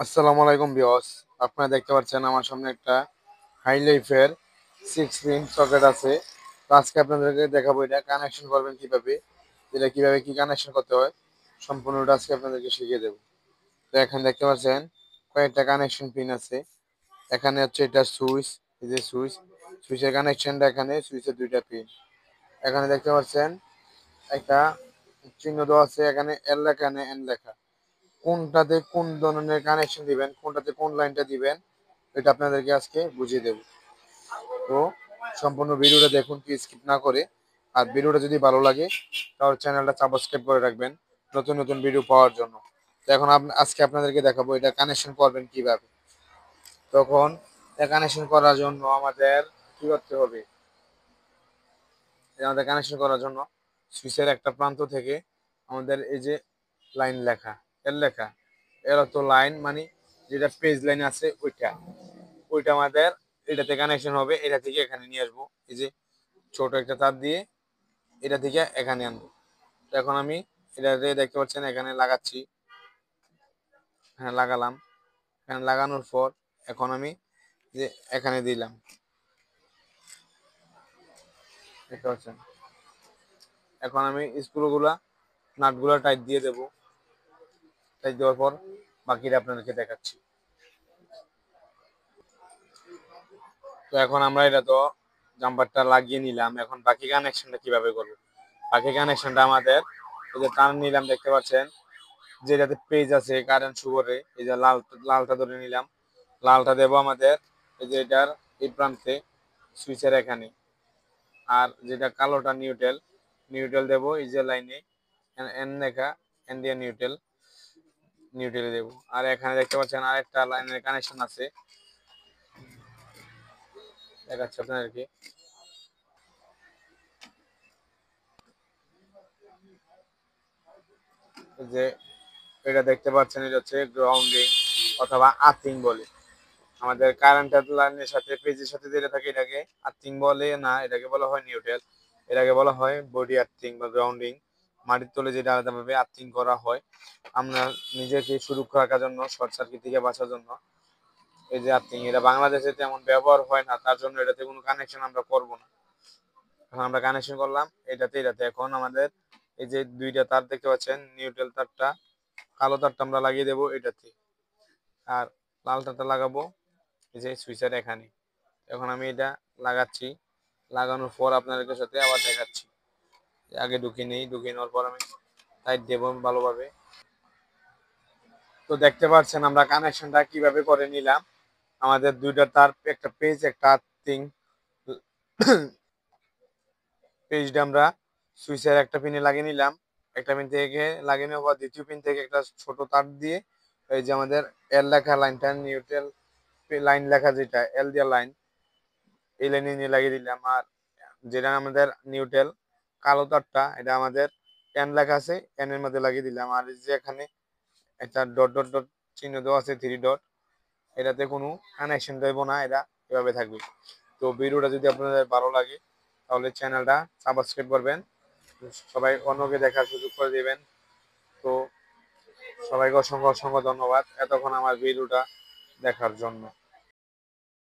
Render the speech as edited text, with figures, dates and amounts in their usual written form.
আসসালামু আলাইকুম ভিউয়ার্স। আপনারা দেখতে পাচ্ছেন আমার সামনে একটা হাই লাইফের 6 পিন সকেট আছে। তো আজকে আপনাদেরকে দেখাবো এটা কানেকশন করবেন কিভাবে, এটা কিভাবে কি কানেকশন করতে হয় সম্পূর্ণটা আজকে আপনাদেরকে শিখিয়ে দেবো। তো এখানে দেখতে পাচ্ছেন কয়েকটা কানেকশন পিন আছে। এখানে হচ্ছে এটা সুইচ, এই যে সুইচের কানেকশনটা, এখানে সুইচের দুইটা পিন। এখানে দেখতে পাচ্ছেন একটা চিহ্ন দেওয়া আছে, এখানে এল লেখা, এখানে এন লেখা। কোনটাতে কোন ধরনের কানেকশন দিবেন, কোনটাতে কোন লাইনটা দিবেন, এটা আপনাদেরকে আজকে বুঝিয়ে দেব। তো সম্পূর্ণ ভিডিওটা দেখুন, কি স্কিপ না করে। আর ভিডিওটা যদি ভালো লাগে তাহলে চ্যানেলটা সাবস্ক্রাইব করে রাখবেন নতুন নতুন ভিডিও পাওয়ার জন্য। তো এখন আজকে আপনাদেরকে দেখাবো এটা কানেকশন করবেন কিভাবে। তখন এটা কানেকশন করার জন্য আমাদের কি করতে হবে, আমাদের কানেকশন করার জন্য সুইচের একটা প্রান্ত থেকে আমাদের এই যে লাইন লেখা, এর লেখা, এর অর্থ লাইন মানে যেটা পেজ লাইন আছে ওইটা, ওইটা আমাদের এটাতে কানেকশন হবে। এটা থেকে এখানে নিয়ে আসবো, এই যে ছোট একটা তার দিয়ে এটা থেকে এখানে আনবো। তো এখন আমি এটাতে দেখতে পাচ্ছেন এখানে লাগাচ্ছি, হ্যাঁ লাগালাম। এখানে লাগানোর পর এখন আমি যে এখানে দিলাম, দেখতে পাচ্ছেন। এখন আমি স্ক্রুগুলা নাটগুলা টাইট দিয়ে দেবো। টাইট দেওয়ার পর বাকিটা আপনাদেরকে দেখাচ্ছি। তো এখন আমরা এটা তো জাম্পারটা লাগিয়ে নিলাম, এখন বাকি কানেকশনটা কিভাবে করবো। বাকি কানেকশনটা আমাদের এই যে টান নিলাম, দেখতে পাচ্ছেন যেটাতে পেজ আছে কারেন্ট সুগরে, এই যে লালটা ধরে নিলাম। লালটা দেবো আমাদের এই যে এটার এই প্রান্তে সুইচের এখানে। আর যেটা কালোটা নিউট্রাল, নিউট্রাল দেবো এই যে লাইনে এন লেখা, এন দিয়ে নিউট্রাল, নিউট্রালে দেবো। আর এখানে দেখতে পাচ্ছেন আরেকটা লাইনের কানেকশন আছে, দেখাচ্ছি আপনাদেরকে। যে এটা দেখতে পাচ্ছেন এটা হচ্ছে গ্রাউন্ডিং অথবা আর্থিং বলে। আমাদের কারেন্টের লাইনের সাথে পেজের সাথে যেটা থাকে এটাকে আর্থিং বলে না, এটাকে বলা হয় নিউট্রাল। এটাকে বলা হয় বডি আর্থিং বা গ্রাউন্ডিং। মাটির তলে যেটা আলাদাভাবে আর্থিং করা হয় আমরা নিজেকে সুরক্ষা রাখার জন্য, শর্ট সার্কিট থেকে বাঁচার জন্য। এই যে আর্থিং, এটা বাংলাদেশে তেমন ব্যবহার হয় না, তার জন্য এটাতে কোনো কানেকশন আমরা করব না। এখন আমরা কানেকশন করলাম এটাতে এটাতে। এখন আমাদের এই যে দুইটা তার দেখতে পাচ্ছেন, নিউট্রাল তারটা, কালো তারটা আমরা লাগিয়ে দেবো এটাতে, আর লাল তারটা লাগাবো এই যে সুইচের এখানে। এখন আমি এটা লাগাচ্ছি, লাগানোর পর আপনাদের সাথে আবার দেখাচ্ছি। আগে ঢুকিয়ে নিই, ঢুকিয়ে নেওয়ার পর আমি টাইট দেবো ভালোভাবে। তো দেখতে পাচ্ছেন আমরা কানেকশনটা কিভাবে করে নিলাম। আমাদের দুইটা তার, একটা পেজ একটা আর্থিং, পেজটা আমরা সুইচের একটা পিনে লাগিয়ে নিলাম। একটা পিন থেকে লাগিয়ে নেওয়ার পর দ্বিতীয় পিন থেকে একটা ছোট তার দিয়ে এই যে আমাদের এল লেখা লাইনটা, নিউট্রাল লাইন লেখা যেটা এল দিয়া লাইন, এই লাইনে নিয়ে লাগিয়ে দিলাম। আর যেটা আমাদের নিউট্রাল কালো তারটা, এটা আমাদের এন লেখা আছে, এন এর মধ্যে লাগিয়ে দিলাম। আর এই যে এখানে একটা ডট ডট ডট চিহ্ন দেওয়া আছে, 3 ডট, এটাতে কোনো কানেকশন দেব না, এটা এভাবে থাকবে। তো ভিডিওটা যদি আপনাদের ভালো লাগে তাহলে চ্যানেলটা সাবস্ক্রাইব করবেন, সবাই অন্যকে দেখার সুযোগ করে দিবেন। তো সবাইকে অসংখ্য অসংখ্য ধন্যবাদ এতক্ষণ আমার ভিডিওটা দেখার জন্য।